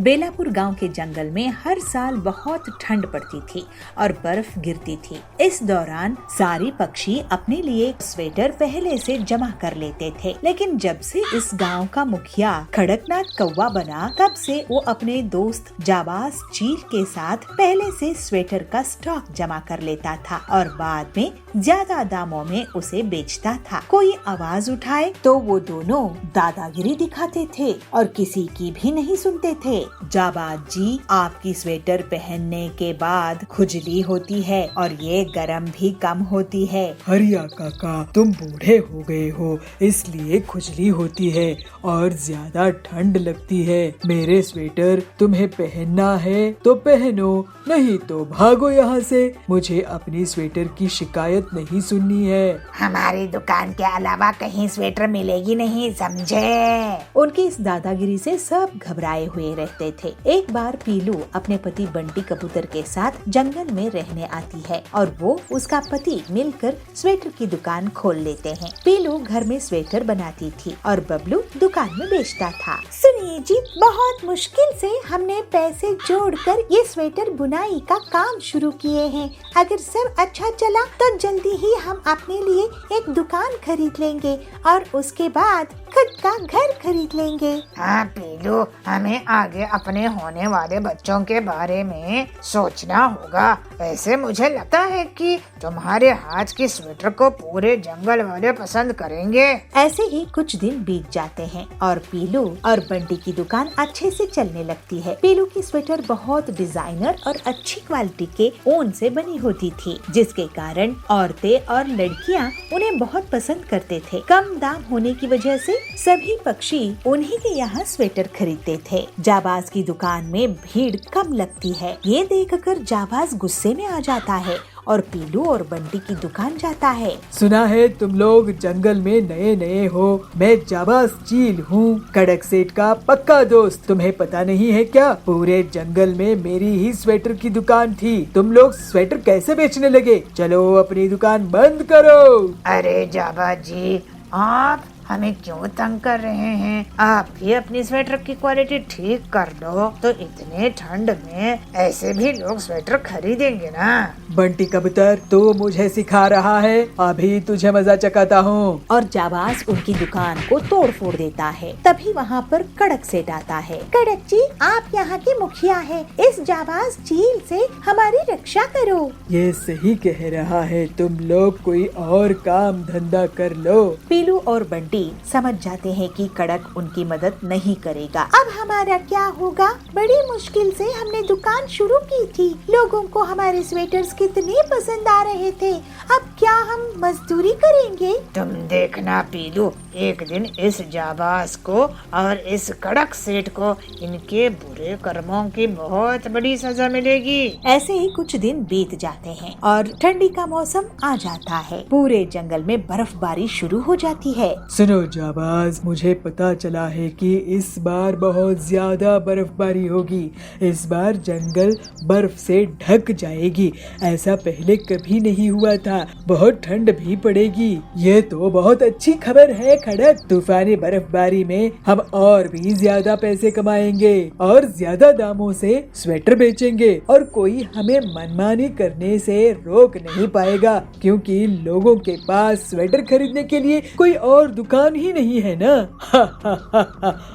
बेलापुर गांव के जंगल में हर साल बहुत ठंड पड़ती थी और बर्फ गिरती थी। इस दौरान सारी पक्षी अपने लिए स्वेटर पहले से जमा कर लेते थे, लेकिन जब से इस गांव का मुखिया कड़कनाथ कौवा बना, तब से वो अपने दोस्त जाबाज चील के साथ पहले से स्वेटर का स्टॉक जमा कर लेता था और बाद में ज्यादा दामों में उसे बेचता था। कोई आवाज उठाए तो वो दोनों दादागिरी दिखाते थे और किसी की भी नहीं सुनते थे। जाबाज जी, आपकी स्वेटर पहनने के बाद खुजली होती है और ये गरम भी कम होती है। हरिया काका, तुम बूढ़े हो गए हो, इसलिए खुजली होती है और ज्यादा ठंड लगती है। मेरे स्वेटर तुम्हें पहनना है तो पहनो, नहीं तो भागो यहाँ से। मुझे अपनी स्वेटर की शिकायत नहीं सुननी है। हमारी दुकान के अलावा कहीं स्वेटर मिलेगी नहीं, समझे? उनकी इस दादागिरी से सब घबराए हुए रहते थे। एक बार पीलू अपने पति बंटी कबूतर के साथ जंगल में रहने आती है और वो उसका पति मिलकर स्वेटर की दुकान खोल लेते हैं। पीलू घर में स्वेटर बनाती थी और बबलू दुकान में बेचता था। सुनिए जी, बहुत मुश्किल से हमने पैसे जोड़कर ये स्वेटर बुनाई का काम शुरू किए हैं। अगर सब अच्छा चला तो जल्दी ही हम अपने लिए एक दुकान खरीद लेंगे और उसके बाद खुद का घर खरीद लेंगे। हाँ पीलू, हमें आगे अपने होने वाले बच्चों के बारे में सोचना होगा। ऐसे मुझे लगता है कि तुम्हारे हाथ की स्वेटर को पूरे जंगल वाले पसंद करेंगे। ऐसे ही कुछ दिन बीत जाते हैं और पीलू और बंटी की दुकान अच्छे से चलने लगती है। पीलू की स्वेटर बहुत डिजाइनर और अच्छी क्वालिटी के ऊन से बनी होती थी, जिसके कारण औरतें और लड़कियां उन्हें बहुत पसंद करते थे। कम दाम होने की वजह से सभी पक्षी उन्हीं के यहाँ स्वेटर खरीदते थे। जाबाज की दुकान में भीड़ कम लगती है। ये देखकर जाबाज गुस्से में आ जाता है और पीलू और बंटी की दुकान जाता है। सुना है तुम लोग जंगल में नए नए हो। मैं जाबाज चील हूँ, कड़क सेठ का पक्का दोस्त। तुम्हें पता नहीं है क्या, पूरे जंगल में मेरी ही स्वेटर की दुकान थी। तुम लोग स्वेटर कैसे बेचने लगे? चलो अपनी दुकान बंद करो। अरे जाबाज जी, आप हमें क्यों तंग कर रहे हैं? आप भी अपनी स्वेटर की क्वालिटी ठीक कर लो तो इतने ठंड में ऐसे भी लोग स्वेटर खरीदेंगे ना। बंटी कबूतर, तू मुझे सिखा रहा है, अभी तुझे मजा चखाता हूँ। और जाबाज उनकी दुकान को तोड़ फोड़ देता है। तभी वहाँ पर कड़क सेठ आता है। कड़क जी, आप यहाँ के मुखिया हैं। इस जाबाज चील से हमारी रक्षा करो। ये सही कह रहा है, तुम लोग कोई और काम धंधा कर लो। पीलू और बंटी समझ जाते हैं कि कड़क उनकी मदद नहीं करेगा। अब हमारा क्या होगा? बड़ी मुश्किल से हमने दुकान शुरू की थी। लोगों को हमारे स्वेटर्स कितने पसंद आ रहे थे। अब क्या हम मजदूरी करेंगे? तुम देखना पीलू, एक दिन इस जाबाज को और इस कड़क सेठ को इनके बुरे कर्मों की बहुत बड़ी सजा मिलेगी। ऐसे ही कुछ दिन बीत जाते हैं और ठंडी का मौसम आ जाता है। पूरे जंगल में बर्फबारी शुरू हो जाती है। सुनो जाबाज, मुझे पता चला है कि इस बार बहुत ज्यादा बर्फबारी होगी। इस बार जंगल बर्फ से ढक जाएगी। ऐसा पहले कभी नहीं हुआ था। बहुत ठंड भी पड़ेगी। ये तो बहुत अच्छी खबर है खड़क। तूफानी बर्फबारी में हम और भी ज्यादा पैसे कमाएंगे और ज्यादा दामों से स्वेटर बेचेंगे और कोई हमें मनमानी करने से रोक नहीं पाएगा, क्योंकि लोगों के पास स्वेटर खरीदने के लिए कोई और दुकान ही नहीं है ना।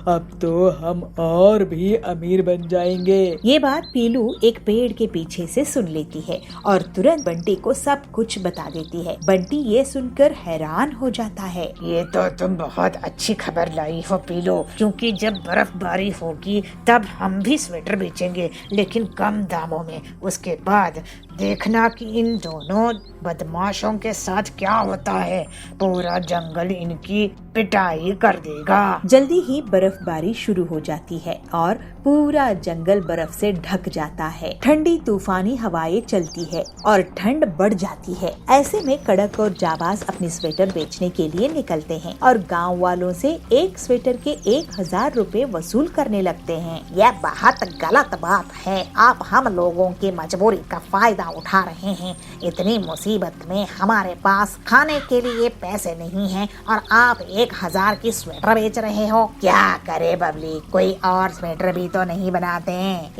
अब तो हम और भी अमीर बन जाएंगे। ये बात पीलू एक पेड़ के पीछे से सुन लेती है और तुरंत बंटी को सब कुछ बता देती है। बंटी ये सुनकर हैरान हो जाता है। ये तो तुम बहुत अच्छी खबर लाई हो पीलू, क्योंकि जब बर्फबारी होगी तब हम भी स्वेटर बेचेंगे, लेकिन कम दामों में। उसके बाद देखना कि इन दोनों बदमाशों के साथ क्या होता है। पूरा जंगल इनकी पिटाई कर देगा। जल्दी ही बर्फबारी शुरू हो जाती है और पूरा जंगल बर्फ से ढक जाता है। ठंडी तूफानी हवाएं चलती है और ठंड बढ़ जाती है। ऐसे में कड़क और जाबाज अपनी स्वेटर बेचने के लिए निकलते हैं और गांव वालों से एक स्वेटर के 1000 रुपए वसूल करने लगते हैं। यह बहुत गलत बात है। आप हम लोगों की मजबूरी का फायदा उठा रहे हैं। इतनी मुसीबत में हमारे पास खाने के लिए पैसे नहीं हैं और आप 1000 की स्वेटर बेच रहे हो। क्या करे बबली, कोई और स्वेटर भी तो नहीं बनाते।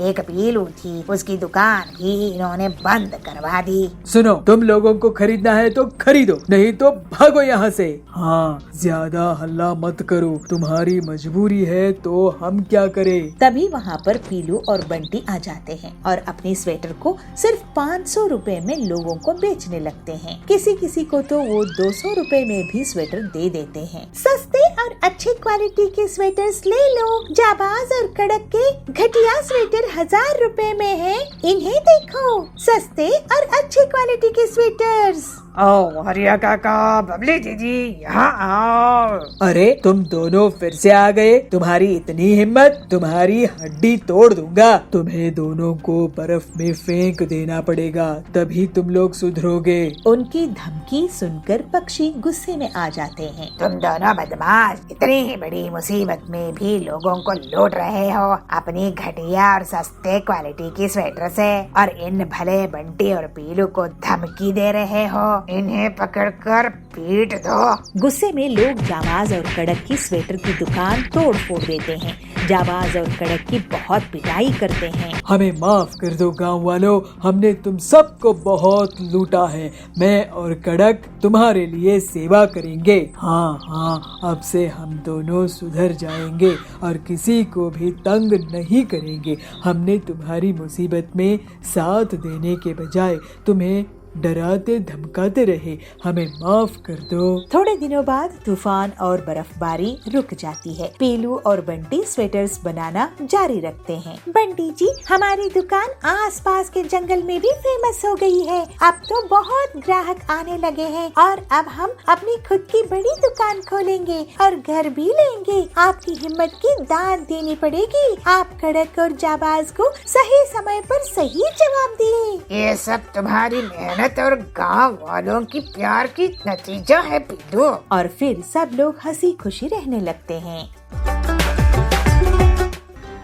एक पीलू थी, उसकी दुकान भी इन्होंने बंद करवा दी। सुनो, तुम लोगों को खरीदना है तो खरीदो, नहीं तो भागो यहाँ से। हाँ, ज्यादा हल्ला मत करो, तुम्हारी मजबूरी है तो हम क्या करें। तभी वहाँ पर पीलू और बंटी आ जाते हैं और अपने स्वेटर को सिर्फ 500 रुपए में लोगों को बेचने लगते हैं। किसी किसी को तो वो 200 रुपए में भी स्वेटर दे देते हैं। सस्ते और अच्छी क्वालिटी के स्वेटर्स ले लो। जाबाज और कड़क के घटिया स्वेटर 1000 रुपए में है। इन्हें देखो, सस्ते और अच्छी क्वालिटी के स्वेटर्स। ओ हरिया काका, बबली दीदी, यहाँ आओ। अरे तुम दोनों फिर से आ गए, तुम्हारी इतनी हिम्मत, तुम्हारी हड्डी तोड़ दूंगा। तुम्हें दोनों को बर्फ में फेंक देना पड़ेगा, तभी तुम लोग सुधरोगे। उनकी धमकी सुनकर पक्षी गुस्से में आ जाते हैं। तुम दोनों बदमाश, इतनी ही बड़ी मुसीबत में भी लोगों को लूट रहे हो अपनी घटिया और सस्ते क्वालिटी की स्वेटर से, और इन भले बंटी और पीलू को धमकी दे रहे हो। इन्हें पकड़कर पीट दो। गुस्से में लोग जाबाज और कड़क की स्वेटर की दुकान तोड़ फोड़ देते हैं। जाबाज और कड़क की बहुत पिटाई करते हैं। हमें माफ कर दो गांव वालों, हमने तुम सबको बहुत लूटा है। मैं और कड़क तुम्हारे लिए सेवा करेंगे। हाँ हाँ, अब से हम दोनों सुधर जाएंगे और किसी को भी तंग नहीं करेंगे। हमने तुम्हारी मुसीबत में साथ देने के बजाय तुम्हें डराते धमकाते रहे, हमें माफ कर दो। थोड़े दिनों बाद तूफान और बर्फबारी रुक जाती है। पीलू और बंटी स्वेटर्स बनाना जारी रखते हैं। बंटी जी, हमारी दुकान आसपास के जंगल में भी फेमस हो गई है। अब तो बहुत ग्राहक आने लगे हैं और अब हम अपनी खुद की बड़ी दुकान खोलेंगे और घर भी लेंगे। आपकी हिम्मत की दाद देनी पड़ेगी। आप कड़क और जाबाज को सही समय पर सही जवाब दिए। ये सब तुम्हारी मेहनत और गांव वालों की प्यार की नतीजा है पीलू। और फिर सब लोग हंसी खुशी रहने लगते हैं।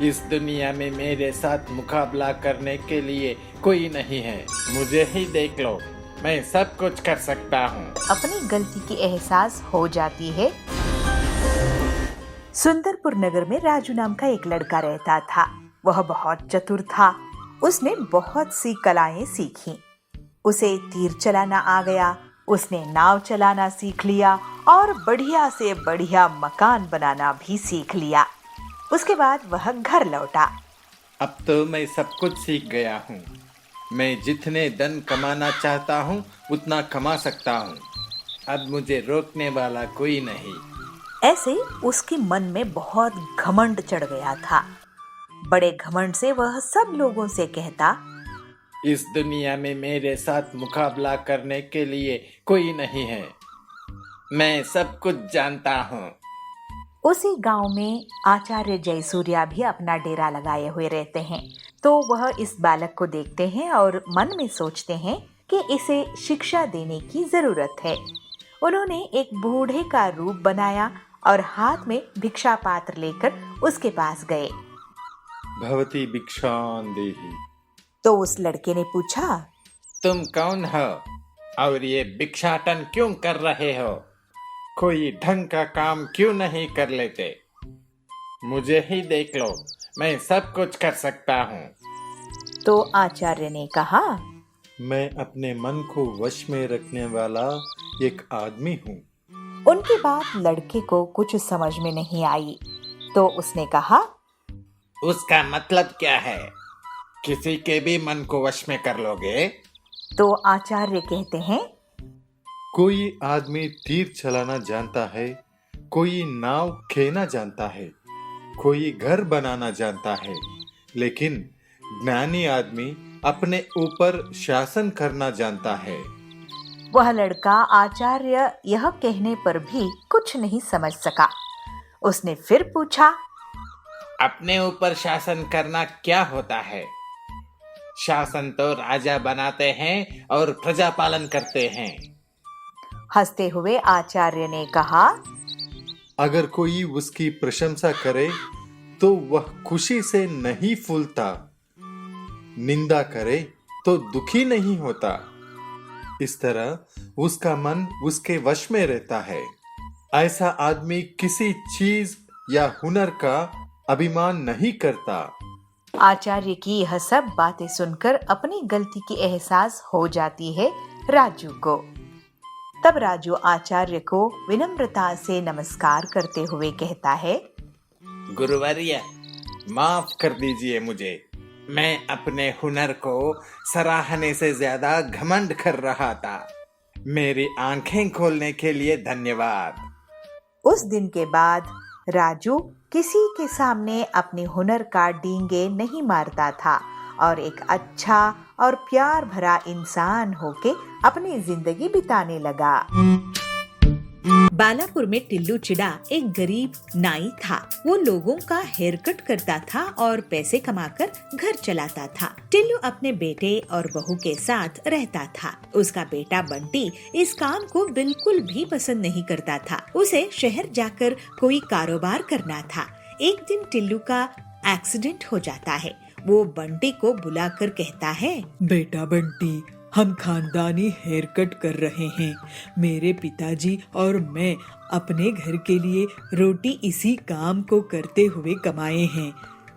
इस दुनिया में मेरे साथ मुकाबला करने के लिए कोई नहीं है। मुझे ही देख लो, मैं सब कुछ कर सकता हूँ। अपनी गलती की एहसास हो जाती है। सुंदरपुर नगर में राजू नाम का एक लड़का रहता था। वह बहुत चतुर था। उसने बहुत सी कलाएं सीखी। उसे तीर चलाना आ गया, उसने नाव चलाना सीख लिया और बढ़िया से बढ़िया मकान बनाना भी सीख लिया। उसके बाद वह घर लौटा। अब तो मैं सब कुछ सीख गया हूँ। मैं जितने धन कमाना चाहता हूँ उतना कमा सकता हूँ। अब मुझे रोकने वाला कोई नहीं। ऐसे उसके मन में बहुत घमंड चढ़ गया था। बड़े घमंड से वह सब लोगों से कहता, इस दुनिया में मेरे साथ मुकाबला करने के लिए कोई नहीं है। मैं सब कुछ जानता हूँ। उसी गांव में आचार्य जयसूर्या भी अपना डेरा लगाए हुए रहते हैं। तो वह इस बालक को देखते हैं और मन में सोचते हैं कि इसे शिक्षा देने की जरूरत है। उन्होंने एक बूढ़े का रूप बनाया और हाथ में भिक्षा पात्र लेकर उसके पास गए। भवती भिक्षां देहि। तो उस लड़के ने पूछा, तुम कौन हो और ये भिक्षाटन क्यों कर रहे हो? कोई ढंग का काम क्यों नहीं कर लेते? मुझे ही देख लो, मैं सब कुछ कर सकता हूँ। तो आचार्य ने कहा, मैं अपने मन को वश में रखने वाला एक आदमी हूँ। उनकी बात लड़के को कुछ समझ में नहीं आई। तो उसने कहा, उसका मतलब क्या है? किसी के भी मन को वश में कर लोगे? तो आचार्य कहते हैं, कोई आदमी तीर चलाना जानता है, कोई नाव खेना जानता है, कोई घर बनाना जानता है, लेकिन ज्ञानी आदमी अपने ऊपर शासन करना जानता है। वह लड़का आचार्य यह कहने पर भी कुछ नहीं समझ सका। उसने फिर पूछा, अपने ऊपर शासन करना क्या होता है? शासन तो राजा बनाते हैं और प्रजा पालन करते हैं। हंसते हुए आचार्य ने कहा, अगर कोई उसकी प्रशंसा करे तो वह खुशी से नहीं फूलता, निंदा करे तो दुखी नहीं होता। इस तरह उसका मन उसके वश में रहता है। ऐसा आदमी किसी चीज या हुनर का अभिमान नहीं करता। आचार्य की यह सब बातें सुनकर अपनी गलती की एहसास हो जाती है राजू को। तब राजू आचार्य को विनम्रता से नमस्कार करते हुए कहता है, गुरुवर्य, माफ कर दीजिए मुझे। मैं अपने हुनर को सराहने से ज्यादा घमंड कर रहा था। मेरी आंखें खोलने के लिए धन्यवाद। उस दिन के बाद राजू किसी के सामने अपने हुनर का डींगे नहीं मारता था और एक अच्छा और प्यार भरा इंसान होके अपनी जिंदगी बिताने लगा। बालापुर में टिल्लू चिड़ा एक गरीब नाई था। वो लोगों का हेयर कट करता था और पैसे कमाकर घर चलाता था। टिल्लू अपने बेटे और बहू के साथ रहता था। उसका बेटा बंटी इस काम को बिल्कुल भी पसंद नहीं करता था। उसे शहर जाकर कोई कारोबार करना था। एक दिन टिल्लू का एक्सीडेंट हो जाता है। वो बंटी को बुलाकर कहता है, बेटा बंटी, हम खानदानी हेयर कट कर रहे हैं। मेरे पिताजी और मैं अपने घर के लिए रोटी इसी काम को करते हुए कमाए हैं।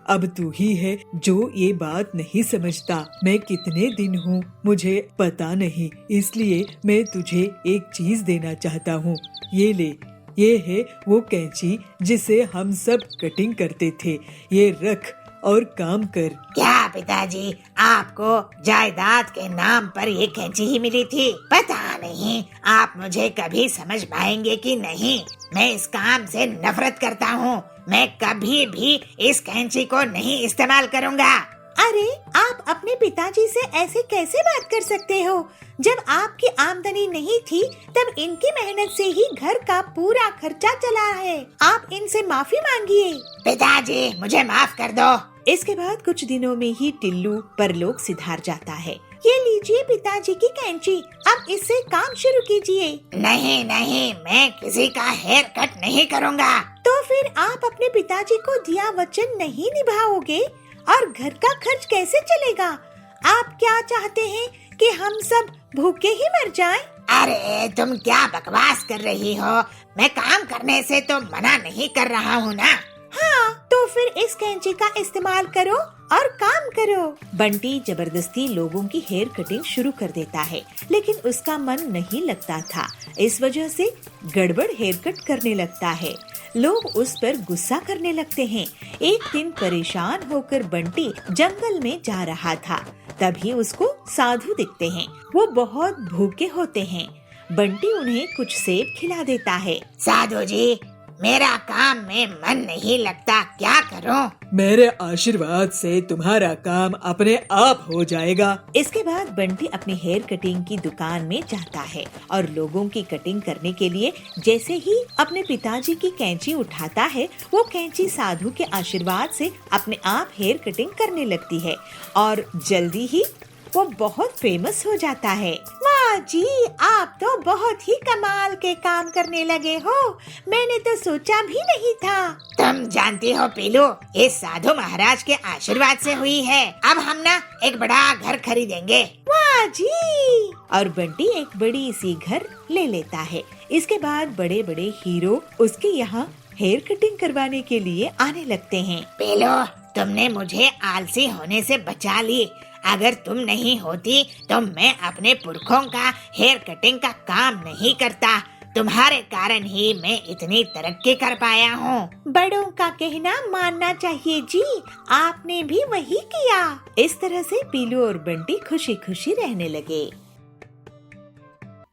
अब तू ही है जो ये बात नहीं समझता। मैं कितने दिन हूँ मुझे पता नहीं, इसलिए मैं तुझे एक चीज देना चाहता हूँ। ये ले, ये है वो कैंची जिसे हम सब कटिंग करते थे। ये रख और काम कर। क्या पिताजी, आपको जायदाद के नाम पर ये कैंची ही मिली थी? पता नहीं आप मुझे कभी समझ पाएंगे कि नहीं। मैं इस काम से नफरत करता हूँ। मैं कभी भी इस कैंची को नहीं इस्तेमाल करूँगा। अरे, आप अपने पिताजी से ऐसे कैसे बात कर सकते हो? जब आपकी आमदनी नहीं थी तब इनकी मेहनत से ही घर का पूरा खर्चा चला है। आप इनसे माफी मांगिए। पिताजी, मुझे माफ कर दो। इसके बाद कुछ दिनों में ही टिल्लू परलोक सिधार जाता है। ये लीजिए पिताजी की कैंची, अब इससे काम शुरू कीजिए। नहीं नहीं, मैं किसी का हेयर कट नहीं करूँगा। तो फिर आप अपने पिताजी को दिया वचन नहीं निभाओगे और घर का खर्च कैसे चलेगा? आप क्या चाहते हैं कि हम सब भूखे ही मर जाएं? अरे तुम क्या बकवास कर रही हो? मैं काम करने से तो मना नहीं कर रहा हूँ ना। हाँ, तो फिर इस कैंची का इस्तेमाल करो और काम करो। बंटी जबरदस्ती लोगों की हेयर कटिंग शुरू कर देता है, लेकिन उसका मन नहीं लगता था। इस वजह से गड़बड़ हेयर कट करने लगता है। लोग उस पर गुस्सा करने लगते हैं। एक दिन परेशान होकर बंटी जंगल में जा रहा था। तभी उसको साधु दिखते हैं। वो बहुत भूखे होते हैं। बंटी उन्हें कुछ सेब खिला देता है। साधु जी, मेरा काम में मन नहीं लगता, क्या करूं? मेरे आशीर्वाद से तुम्हारा काम अपने आप हो जाएगा। इसके बाद बंटी अपनी हेयर कटिंग की दुकान में जाता है और लोगों की कटिंग करने के लिए जैसे ही अपने पिताजी की कैंची उठाता है, वो कैंची साधु के आशीर्वाद से अपने आप हेयर कटिंग करने लगती है और जल्दी ही वो बहुत फेमस हो जाता है। वाह जी, आप तो बहुत ही कमाल के काम करने लगे हो। मैंने तो सोचा भी नहीं था। तुम जानती हो पीलू, इस साधु महाराज के आशीर्वाद से हुई है। अब हम ना एक बड़ा घर खरीदेंगे। वाह जी। और बंटी एक बड़ी सी घर ले लेता है। इसके बाद बड़े बड़े हीरो उसके यहाँ हेयर कटिंग करवाने के लिए आने लगते हैं। पीलू, तुमने मुझे आलसी होने से बचा ली। अगर तुम नहीं होती तो मैं अपने पुरखों का हेयर कटिंग का काम नहीं करता। तुम्हारे कारण ही मैं इतनी तरक्की कर पाया हूँ। बड़ों का कहना मानना चाहिए जी, आपने भी वही किया। इस तरह से पीलू और बंटी खुशी खुशी रहने लगे।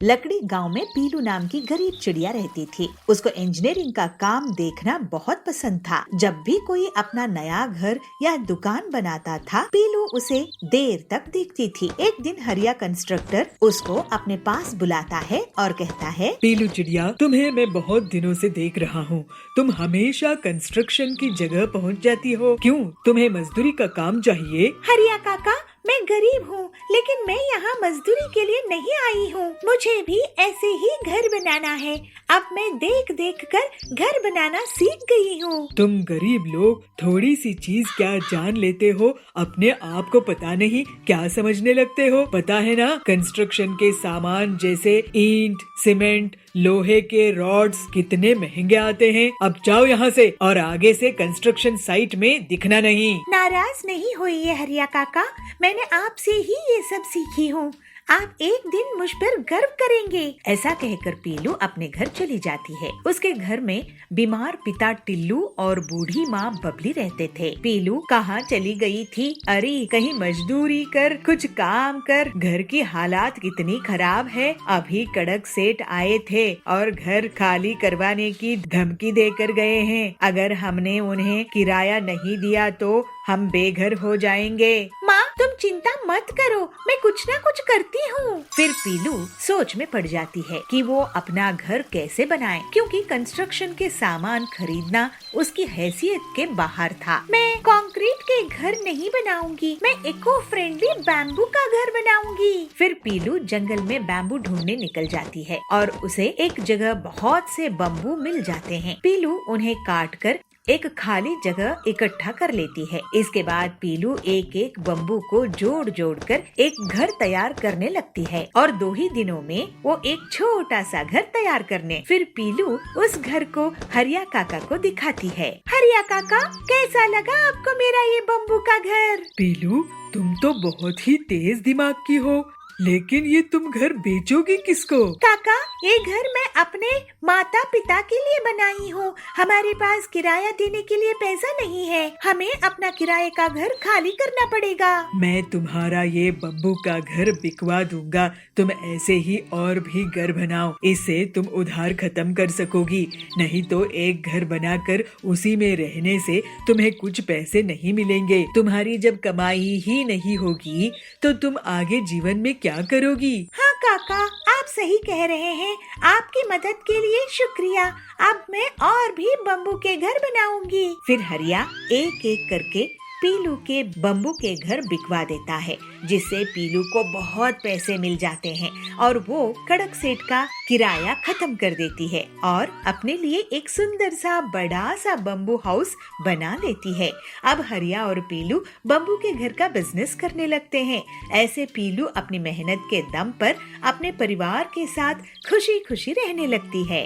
लकड़ी गांव में पीलू नाम की गरीब चिड़िया रहती थी। उसको इंजीनियरिंग का काम देखना बहुत पसंद था। जब भी कोई अपना नया घर या दुकान बनाता था, पीलू उसे देर तक देखती थी। एक दिन हरिया कंस्ट्रक्टर उसको अपने पास बुलाता है और कहता है, पीलू चिड़िया, तुम्हें मैं बहुत दिनों से देख रहा हूँ। तुम हमेशा कंस्ट्रक्शन की जगह पहुँच जाती हो। क्यों, तुम्हें मजदूरी का काम चाहिए? हरिया काका, मैं गरीब हूँ, लेकिन मैं यहाँ मजदूरी के लिए नहीं आई हूँ। मुझे भी ऐसे ही घर बनाना है। अब मैं देख देख कर घर बनाना सीख गई हूँ। तुम गरीब लोग थोड़ी सी चीज क्या जान लेते हो, अपने आप को पता नहीं क्या समझने लगते हो। पता है ना, कंस्ट्रक्शन के सामान जैसे ईंट, सीमेंट, लोहे के रॉड्स कितने महंगे आते हैं। अब जाओ यहाँ से और आगे से कंस्ट्रक्शन साइट में दिखना नहीं। नाराज नहीं होइए हरिया काका, मैंने आपसे ही ये सब सीखी हूँ। आप एक दिन मुझ पर गर्व करेंगे। ऐसा कहकर पीलू अपने घर चली जाती है। उसके घर में बीमार पिता टिल्लू और बूढ़ी माँ बबली रहते थे। पीलू कहाँ चली गई थी? अरे कहीं मजदूरी कर, कुछ काम कर। घर की हालात कितनी खराब है। अभी कड़क सेठ आए थे और घर खाली करवाने की धमकी देकर गए हैं। अगर हमने उन्हें किराया नहीं दिया तो हम बेघर हो जाएंगे। माँ तुम चिंता मत करो, मैं कुछ ना कुछ करती हूँ। फिर पीलू सोच में पड़ जाती है कि वो अपना घर कैसे बनाए, क्योंकि कंस्ट्रक्शन के सामान खरीदना उसकी हैसियत के बाहर था। मैं कंक्रीट के घर नहीं बनाऊंगी, मैं इको फ्रेंडली बैम्बू का घर बनाऊंगी। फिर पीलू जंगल में बैम्बू ढूंढने निकल जाती है और उसे एक जगह बहुत से बम्बू मिल जाते हैं। पीलू उन्हें काट कर एक खाली जगह इकट्ठा कर लेती है। इसके बाद पीलू एक एक बम्बू को जोड़ जोड़ कर एक घर तैयार करने लगती है और 2 ही दिनों में वो एक छोटा सा घर तैयार करने। फिर पीलू उस घर को हरिया काका को दिखाती है। हरिया काका, कैसा लगा आपको मेरा ये बम्बू का घर? पीलू तुम तो बहुत ही तेज दिमाग की हो, लेकिन ये तुम घर बेचोगी किसको? काका, ये घर मैं अपने माता पिता के लिए बनाई हूँ। हमारे पास किराया देने के लिए पैसा नहीं है, हमें अपना किराए का घर खाली करना पड़ेगा। मैं तुम्हारा ये बम्बू का घर बिकवा दूंगा। तुम ऐसे ही और भी घर बनाओ, इससे तुम उधार खत्म कर सकोगी। नहीं तो एक घर बनाकर उसी में रहने से तुम्हें कुछ पैसे नहीं मिलेंगे। तुम्हारी जब कमाई ही नहीं होगी तो तुम आगे जीवन में क्या करोगी? हाँ काका, आप सही कह रहे हैं। आपकी मदद के लिए शुक्रिया। अब मैं और भी बम्बू के घर बनाऊंगी। फिर हरिया एक एक करके पीलू के बम्बू के घर बिकवा देता है, जिससे पीलू को बहुत पैसे मिल जाते हैं और वो कड़क सेठ का किराया खत्म कर देती है और अपने लिए एक सुंदर सा बड़ा सा बम्बू हाउस बना लेती है। अब हरिया और पीलू बम्बू के घर का बिजनेस करने लगते हैं। ऐसे पीलू अपनी मेहनत के दम पर अपने परिवार के साथ खुशी खुशी रहने लगती है।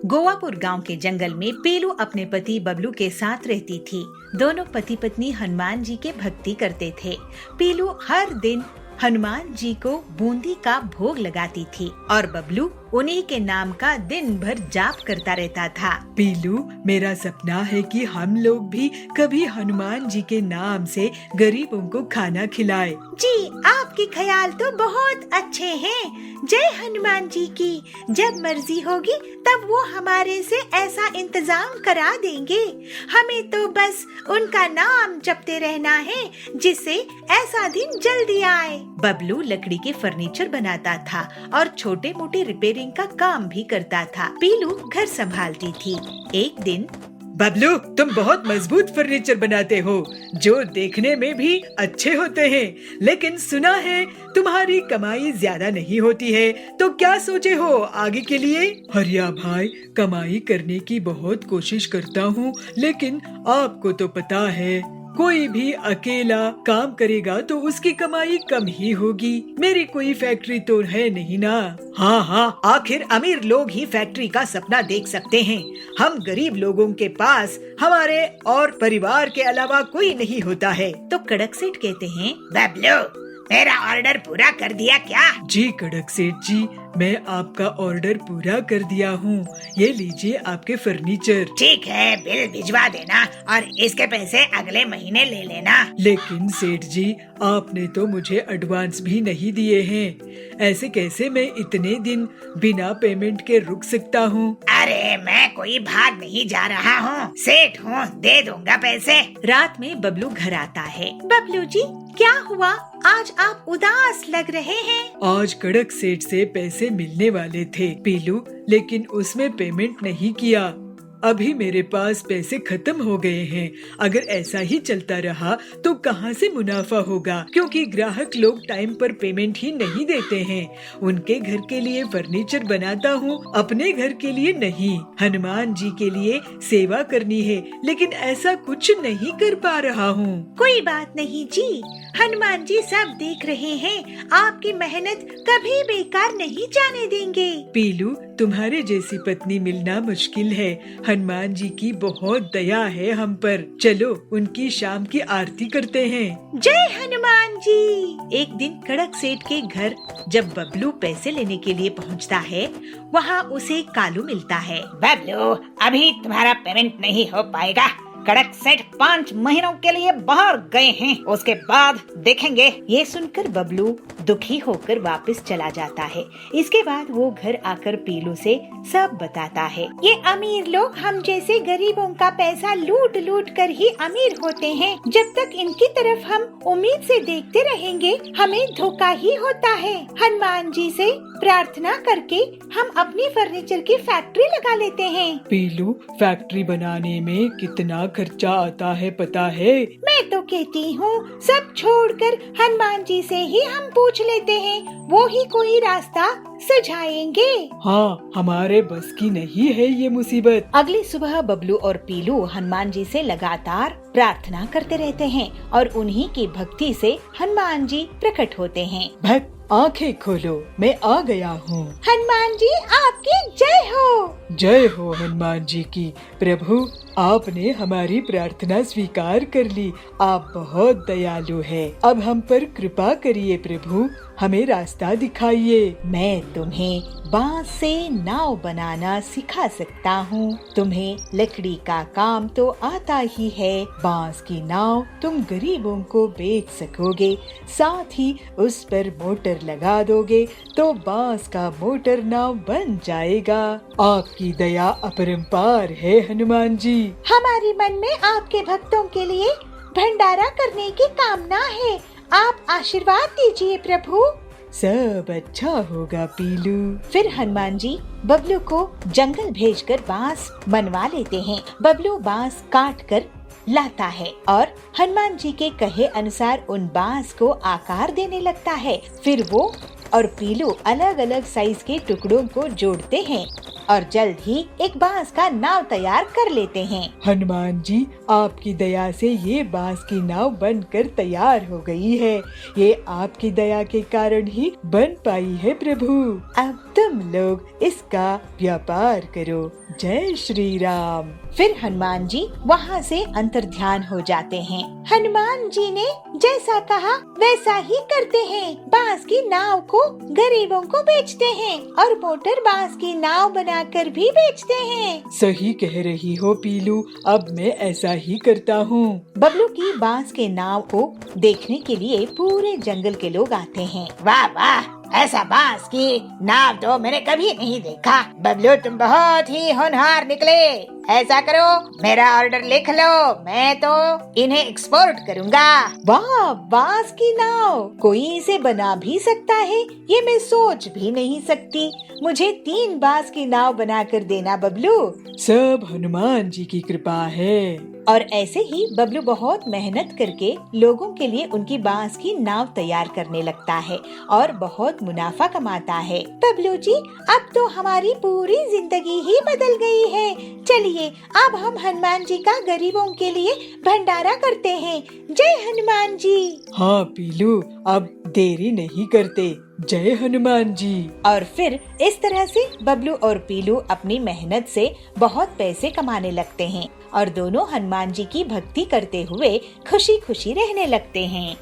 गोवापुर गांव के जंगल में पीलू अपने पति बबलू के साथ रहती थी। दोनों पति पत्नी हनुमान जी के भक्ति करते थे। पीलू हर दिन हनुमान जी को बूंदी का भोग लगाती थी और बबलू उन्हीं के नाम का दिन भर जाप करता रहता था। पीलू, मेरा सपना है कि हम लोग भी कभी हनुमान जी के नाम से गरीबों को खाना खिलाए। जी, आपके ख्याल तो बहुत अच्छे हैं। जय हनुमान जी की। जब मर्जी होगी तब वो हमारे से ऐसा इंतजाम करा देंगे। हमें तो बस उनका नाम जपते रहना है, जिससे ऐसा दिन जल्दी आए। बबलू लकड़ी के फर्नीचर बनाता था और छोटे मोटे रिपेयरिंग का काम भी करता था। पीलू घर संभालती थी। एक दिन, बबलू, तुम बहुत मजबूत फर्नीचर बनाते हो जो देखने में भी अच्छे होते हैं, लेकिन सुना है तुम्हारी कमाई ज्यादा नहीं होती है, तो क्या सोचे हो आगे के लिए? हरिया भाई, कमाई करने की बहुत कोशिश करता हूँ, लेकिन आपको तो पता है कोई भी अकेला काम करेगा तो उसकी कमाई कम ही होगी। मेरी कोई फैक्ट्री तो है नहीं ना। हाँ, आखिर अमीर लोग ही फैक्ट्री का सपना देख सकते हैं। हम गरीब लोगों के पास हमारे और परिवार के अलावा कोई नहीं होता है। तो कड़क सेठ कहते हैं, बबलू, मेरा ऑर्डर पूरा कर दिया क्या? जी कड़क सेठ जी, मैं आपका ऑर्डर पूरा कर दिया हूँ। ये लीजिए आपके फर्नीचर। ठीक है, बिल भिजवा देना और इसके पैसे अगले महीने ले लेना। लेकिन सेठ जी, आपने तो मुझे एडवांस भी नहीं दिए हैं। ऐसे कैसे मैं इतने दिन बिना पेमेंट के रुक सकता हूँ? अरे मैं कोई भाग नहीं जा रहा हूँ, सेठ हूँ, दे दूंगा पैसे। रात में बबलू घर आता है। बबलू जी, क्या हुआ? आज आप उदास लग रहे हैं। आज कड़क सेठ से पैसे मिलने वाले थे पीलू, लेकिन उसमें पेमेंट नहीं किया। अभी मेरे पास पैसे खत्म हो गए हैं। अगर ऐसा ही चलता रहा तो कहाँ से मुनाफा होगा, क्योंकि ग्राहक लोग टाइम पर पेमेंट ही नहीं देते हैं। उनके घर के लिए फर्नीचर बनाता हूँ, अपने घर के लिए नहीं। हनुमान जी के लिए सेवा करनी है, लेकिन ऐसा कुछ नहीं कर पा रहा हूँ। कोई बात नहीं जी, हनुमान जी सब देख रहे हैं। आपकी मेहनत कभी बेकार नहीं जाने देंगे। पीलू, तुम्हारे जैसी पत्नी मिलना मुश्किल है। हनुमान जी की बहुत दया है हम पर। चलो उनकी शाम की आरती करते हैं। जय हनुमान जी। एक दिन कड़क सेठ के घर जब बबलू पैसे लेने के लिए पहुंचता है, वहाँ उसे कालू मिलता है। बबलू, अभी तुम्हारा पेमेंट नहीं हो पाएगा। कड़क सेठ 5 महीनों के लिए बाहर गए हैं, उसके बाद देखेंगे। ये सुनकर बबलू दुखी होकर वापस चला जाता है। इसके बाद वो घर आकर पीलू से सब बताता है। ये अमीर लोग हम जैसे गरीबों का पैसा लूट लूट कर ही अमीर होते हैं। जब तक इनकी तरफ हम उम्मीद से देखते रहेंगे, हमें धोखा ही होता है। हनुमान जी से प्रार्थना करके हम अपनी फर्नीचर की फैक्ट्री लगा लेते हैं। पीलू, फैक्ट्री बनाने में कितना खर्चा आता है पता है? मैं तो कहती हूँ सब छोड़कर हनुमान जी से ही हम पूछ लेते हैं, वो ही कोई रास्ता सुझाएंगे। हाँ, हमारे बस की नहीं है ये मुसीबत। अगली सुबह बबलू और पीलू हनुमान जी से लगातार प्रार्थना करते रहते हैं और उन्हीं की भक्ति से हनुमान जी प्रकट होते हैं। भक्त, आंखें खोलो, मैं आ गया हूँ। हनुमान जी आपकी जय हो। जय हो हनुमान जी की। प्रभु, आपने हमारी प्रार्थना स्वीकार कर ली। आप बहुत दयालु हैं। अब हम पर कृपा करिए प्रभु, हमें रास्ता दिखाइए। मैं तुम्हें बांस से नाव बनाना सिखा सकता हूँ। तुम्हें लकड़ी का काम तो आता ही है। बांस की नाव तुम गरीबों को बेच सकोगे, साथ ही उस पर मोटर लगा दोगे तो बांस का मोटर नाव बन जाएगा। आपकी दया अपरंपार है हनुमान जी। हमारे मन में आपके भक्तों के लिए भंडारा करने की कामना है। आप आशीर्वाद दीजिए प्रभु। सब अच्छा होगा पीलू। फिर हनुमान जी बबलू को जंगल भेजकर बांस बनवा लेते हैं। बबलू बांस काट कर लाता है और हनुमान जी के कहे अनुसार उन बांस को आकार देने लगता है। फिर वो और पीलू अलग अलग साइज के टुकड़ों को जोड़ते हैं और जल्द ही एक बांस का नाव तैयार कर लेते हैं। हनुमान जी, आपकी दया से ये बांस की नाव बनकर तैयार हो गई है। ये आपकी दया के कारण ही बन पाई है प्रभु। अब तुम लोग इसका व्यापार करो। जय श्री राम। फिर हनुमान जी वहाँ से अंतर्ध्यान हो जाते हैं। हनुमान जी ने जैसा कहा वैसा ही करते हैं। बांस की नाव को गरीबों को बेचते हैं और मोटर बांस की नाव बनाकर भी बेचते हैं। सही कह रही हो पीलू, अब मैं ऐसा ही करता हूँ। बबलू की बांस के नाव को देखने के लिए पूरे जंगल के लोग आते हैं। वाह वाह, ऐसा बांस की नाव तो मैंने कभी नहीं देखा। बबलू, तुम बहुत ही होनहार निकले। ऐसा करो, मेरा ऑर्डर लिख लो, मैं तो इन्हें एक्सपोर्ट करूँगा। वाह, बांस की नाव, कोई इसे बना भी सकता है? ये मैं सोच भी नहीं सकती। मुझे 3 बांस की नाव बनाकर देना बबलू। सब हनुमान जी की कृपा है। और ऐसे ही बबलू बहुत मेहनत करके लोगों के लिए उनकी बांस की नाव तैयार करने लगता है और बहुत मुनाफा कमाता है। बबलू जी, अब तो हमारी पूरी जिंदगी ही बदल गई है। चलिए अब हम हनुमान जी का गरीबों के लिए भंडारा करते हैं। जय हनुमान जी। हाँ पीलू, अब देरी नहीं करते। जय हनुमान जी। और फिर इस तरह से बबलू और पीलू अपनी मेहनत से बहुत पैसे कमाने लगते हैं और दोनों हनुमान जी की भक्ति करते हुए खुशी खुशी रहने लगते हैं।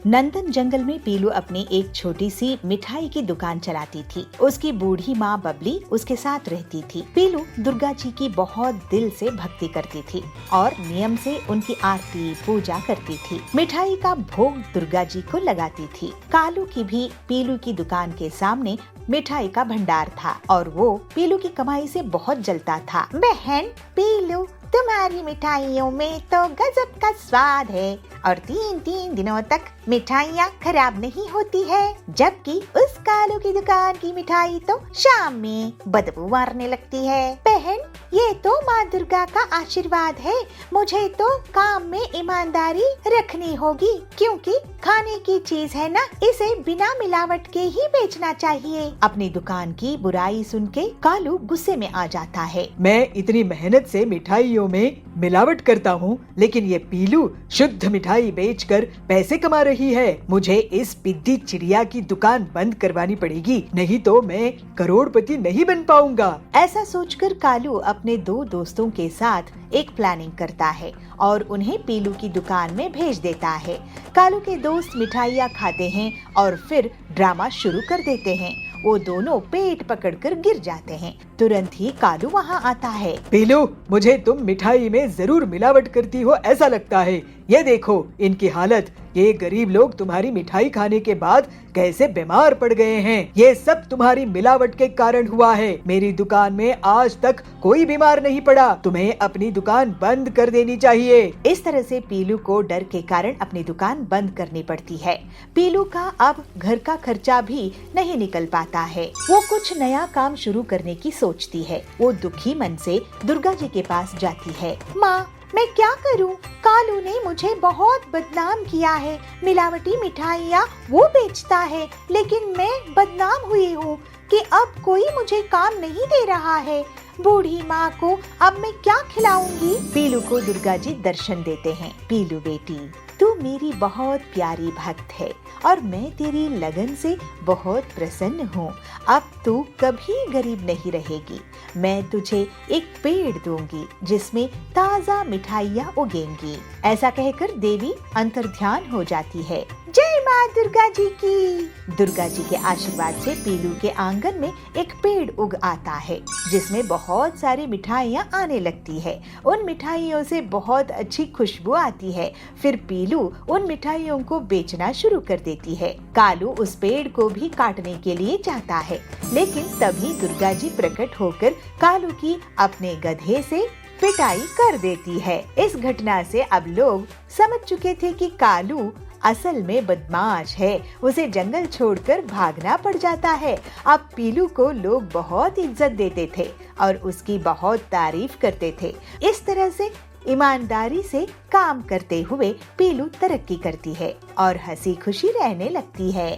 नंदन जंगल में पीलू अपनी एक छोटी सी मिठाई की दुकान चलाती थी। उसकी बूढ़ी माँ बबली उसके साथ रहती थी। पीलू दुर्गा जी की बहुत दिल से भक्ति करती थी और नियम से उनकी आरती पूजा करती थी। मिठाई का भोग दुर्गा जी को लगाती थी। कालू की भी पीलू की दुकान के सामने मिठाई का भंडार था और वो पीलू की कमाई से बहुत जलता था। बहन पीलू, तुम्हारी मिठाइयों में तो गजब का स्वाद है। और 3-3 दिनों तक मिठाइयाँ खराब नहीं होती है, जबकि उस कालू की दुकान की मिठाई तो शाम में बदबू मारने लगती है। बहन, ये तो माँ दुर्गा का आशीर्वाद है। मुझे तो काम में ईमानदारी रखनी होगी, क्योंकि खाने की चीज है ना, इसे बिना मिलावट के ही बेचना चाहिए। अपनी दुकान की बुराई सुन के कालू गुस्से में आ जाता है। मैं इतनी मेहनत से मिठाइयों में मिलावट करता हूँ, लेकिन ये पीलू शुद्ध मिठाई बेचकर पैसे कमा रही है। मुझे इस पिद्दी चिड़िया की दुकान बंद करवानी पड़ेगी, नहीं तो मैं करोड़पति नहीं बन पाऊंगा। ऐसा सोचकर कालू अपने 2 दोस्तों के साथ एक प्लानिंग करता है और उन्हें पीलू की दुकान में भेज देता है। कालू के दोस्त मिठाइयाँ खाते हैं और फिर ड्रामा शुरू कर देते हैं। वो दोनों पेट पकड़कर गिर जाते हैं। तुरंत ही कालू वहाँ आता है। पीलू, मुझे तुम मिठाई में जरूर मिलावट करती हो ऐसा लगता है। ये देखो इनकी हालत। ये गरीब लोग तुम्हारी मिठाई खाने के बाद कैसे बीमार पड़ गए हैं। ये सब तुम्हारी मिलावट के कारण हुआ है। मेरी दुकान में आज तक कोई बीमार नहीं पड़ा। तुम्हें अपनी दुकान बंद कर देनी चाहिए। इस तरह से पीलू को डर के कारण अपनी दुकान बंद करनी पड़ती है। पीलू का अब घर का खर्चा भी नहीं निकल पाता है। वो कुछ नया काम शुरू करने की सोचती है। वो दुखी मन से दुर्गा जी के पास जाती है। माँ, मैं क्या करूं? कालू ने मुझे बहुत बदनाम किया है। मिलावटी मिठाइयाँ वो बेचता है, लेकिन मैं बदनाम हुई हूँ कि अब कोई मुझे काम नहीं दे रहा है। बूढ़ी माँ को अब मैं क्या खिलाऊंगी? पीलू को दुर्गा जी दर्शन देते हैं। पीलू बेटी, तू मेरी बहुत प्यारी भक्त है और मैं तेरी लगन से बहुत प्रसन्न हूँ। अब तू कभी गरीब नहीं रहेगी। मैं तुझे एक पेड़ दूंगी जिसमें ताज़ा मिठाइयाँ उगेंगी। ऐसा कहकर देवी अंतर्ध्यान हो जाती है। जय माँ दुर्गा जी की। दुर्गा जी के आशीर्वाद से पीलू के आंगन में एक पेड़ उग आता है, जिसमें बहुत सारी मिठाइयाँ आने लगती है। उन मिठाइयों से बहुत अच्छी खुशबू आती है। फिर पीलू उन मिठाइयों को बेचना शुरू कर देती है। कालू उस पेड़ को भी काटने के लिए चाहता है, लेकिन तभी दुर्गा जी प्रकट होकर कालू की अपने गधे से पिटाई कर देती है। इस घटना से अब लोग समझ चुके थे कि कालू असल में बदमाश है। उसे जंगल छोड़कर भागना पड़ जाता है। अब पीलू को लोग बहुत इज्जत देते थे और उसकी बहुत तारीफ करते थे। इस तरह से ईमानदारी से काम करते हुए पीलू तरक्की करती है और हंसी खुशी रहने लगती है।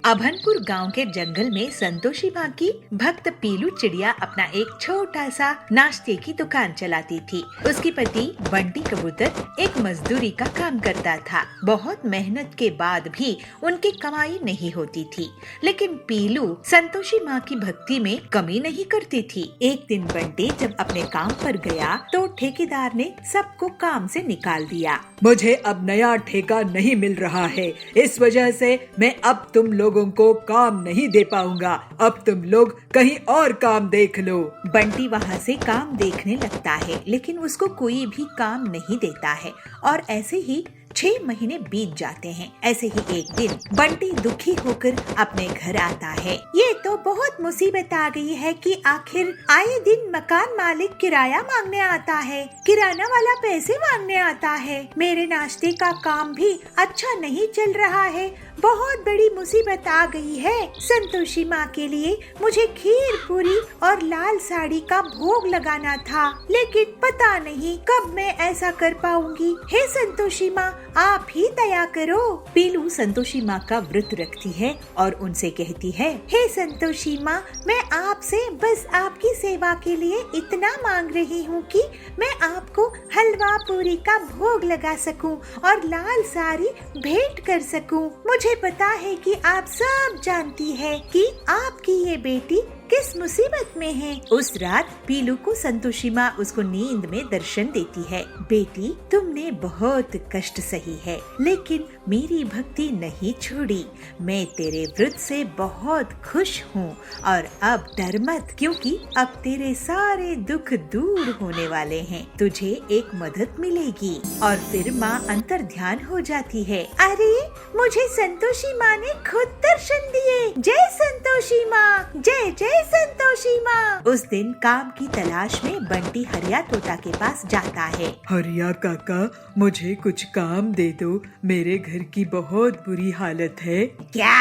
अभनपुर गांव के जंगल में संतोषी माँ की भक्त पीलू चिड़िया अपना एक छोटा सा नाश्ते की दुकान चलाती थी। उसकी पति बंटी कबूतर एक मजदूरी का काम करता था। बहुत मेहनत के बाद भी उनकी कमाई नहीं होती थी, लेकिन पीलू संतोषी माँ की भक्ति में कमी नहीं करती थी। एक दिन बंटी जब अपने काम पर गया तो ठेकेदार ने सबको काम से निकाल दिया। मुझे अब नया ठेका नहीं मिल रहा है, इस वजह से मैं अब तुम लोगों को काम नहीं दे पाऊंगा। अब तुम लोग कहीं और काम देख लो। बंटी वहाँ से काम देखने लगता है, लेकिन उसको कोई भी काम नहीं देता है और ऐसे ही 6 महीने बीत जाते हैं। ऐसे ही एक दिन बंटी दुखी होकर अपने घर आता है। ये तो बहुत मुसीबत आ गई है कि आखिर आए दिन मकान मालिक किराया मांगने आता है, किराना वाला पैसे मांगने आता है। मेरे नाश्ते का काम भी अच्छा नहीं चल रहा है। बहुत बड़ी मुसीबत आ गई है। संतोषी माँ के लिए मुझे खीर पूरी और लाल साड़ी का भोग लगाना था, लेकिन पता नहीं कब मैं ऐसा कर पाऊंगी। हे संतोषी माँ, आप ही दया करो। पीलू संतोषी माँ का व्रत रखती है और उनसे कहती है, हे संतोषी माँ, मैं आपसे बस आपकी सेवा के लिए इतना मांग रही हूँ कि मैं आपको हलवा पूरी का भोग लगा सकूं और लाल साड़ी भेंट कर सकूं। मुझे पता है कि आप सब जानती है कि आपकी ये बेटी किस मुसीबत में है। उस रात पीलू को संतोषी माँ उसको नींद में दर्शन देती है। बेटी, तुमने बहुत कष्ट सही है, लेकिन मेरी भक्ति नहीं छोड़ी। मैं तेरे व्रत से बहुत खुश हूँ और अब डर मत, क्योंकि अब तेरे सारे दुख दूर होने वाले हैं। तुझे एक मदद मिलेगी। और फिर माँ अंतर्ध्यान हो जाती है। अरे, मुझे संतोषी माँ ने खुद दर्शन दिए। जय संतोषी माँ, जय जय जय संतोषी माँ। उस दिन काम की तलाश में बंटी हरिया तोता के पास जाता है। हरिया काका, मुझे कुछ काम दे दो, मेरे घर की बहुत बुरी हालत है। क्या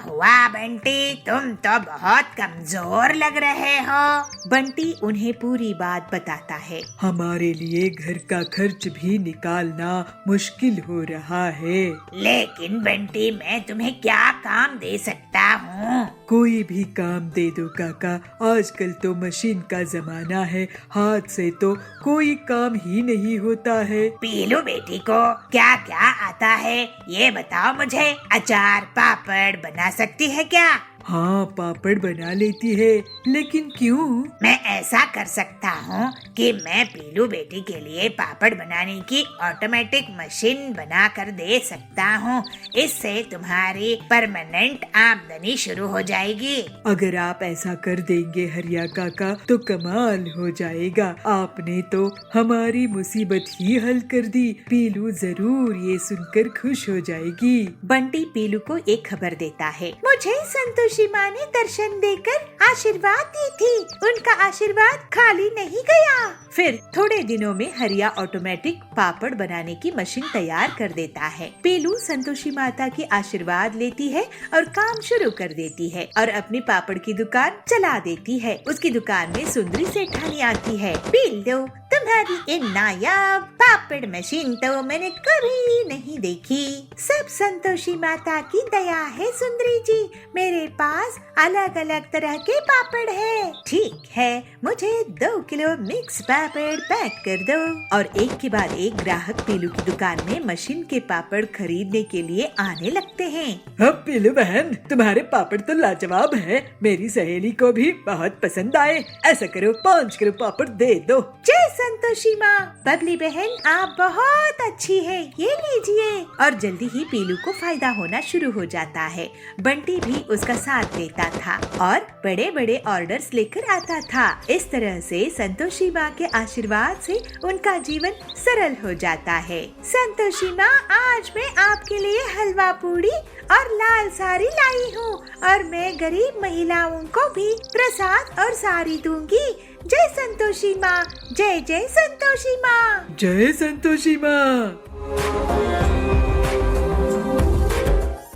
हुआ बंटी, तुम तो बहुत कमजोर लग रहे हो। बंटी उन्हें पूरी बात बताता है। हमारे लिए घर का खर्च भी निकालना मुश्किल हो रहा है। लेकिन बंटी, मैं तुम्हें क्या काम दे सकता हूँ? कोई भी काम दे दो काका, आजकल तो मशीन का जमाना है, हाथ से तो कोई काम ही नहीं होता है। पीलू बेटी को क्या क्या आता है ये बताओ मुझे। अचार पापड़ बना सकती है क्या? हाँ, पापड़ बना लेती है, लेकिन क्यों? मैं ऐसा कर सकता हूँ कि मैं पीलू बेटी के लिए पापड़ बनाने की ऑटोमेटिक मशीन बना कर दे सकता हूँ। इससे तुम्हारी परमानेंट आमदनी शुरू हो जाएगी। अगर आप ऐसा कर देंगे हरिया काका तो कमाल हो जाएगा। आपने तो हमारी मुसीबत ही हल कर दी। पीलू जरूर ये सुनकर खुश हो जाएगी। बंटी पीलू को एक खबर देता है। मुझे संतोषी माँ ने दर्शन देकर आशीर्वाद दी थी, उनका आशीर्वाद खाली नहीं गया। फिर थोड़े दिनों में हरिया ऑटोमेटिक पापड़ बनाने की मशीन तैयार कर देता है। पीलू संतोषी माता की आशीर्वाद लेती है और काम शुरू कर देती है और अपनी पापड़ की दुकान चला देती है। उसकी दुकान में सुंदरी सेठानी आती है। पीलू, तुम्हारी ये नायाब पापड़ मशीन तो मैंने कभी नहीं देखी। सब संतोषी माता की दया है सुंदरी जी, मेरे पास अलग अलग तरह के पापड़ है। ठीक है, मुझे 2 किलो मिक्स पापड़ पैक कर दो। और एक के बाद एक ग्राहक पीलू की दुकान में मशीन के पापड़ खरीदने के लिए आने लगते हैं। अब पीलू बहन, तुम्हारे पापड़ तो लाजवाब है, मेरी सहेली को भी बहुत पसंद आए। ऐसा करो, 5 किलो पापड़ दे दो। जय संतोषी माँ। बबली बहन, आप बहुत अच्छी है, ये लीजिए। और जल्दी ही पीलू को फायदा होना शुरू हो जाता है। बंटी भी उसका साथ देता था और बड़े बड़े ऑर्डर्स लेकर आता था। इस तरह से संतोषी माँ के आशीर्वाद से उनका जीवन सरल हो जाता है। संतोषी माँ, आज मैं आपके लिए हलवा पूड़ी और लाल साड़ी लाई हूँ और मैं गरीब महिलाओं को भी प्रसाद और साड़ी दूंगी। जय संतोषी माँ। जय जय संतोषी माँ। जय संतोषी माँ।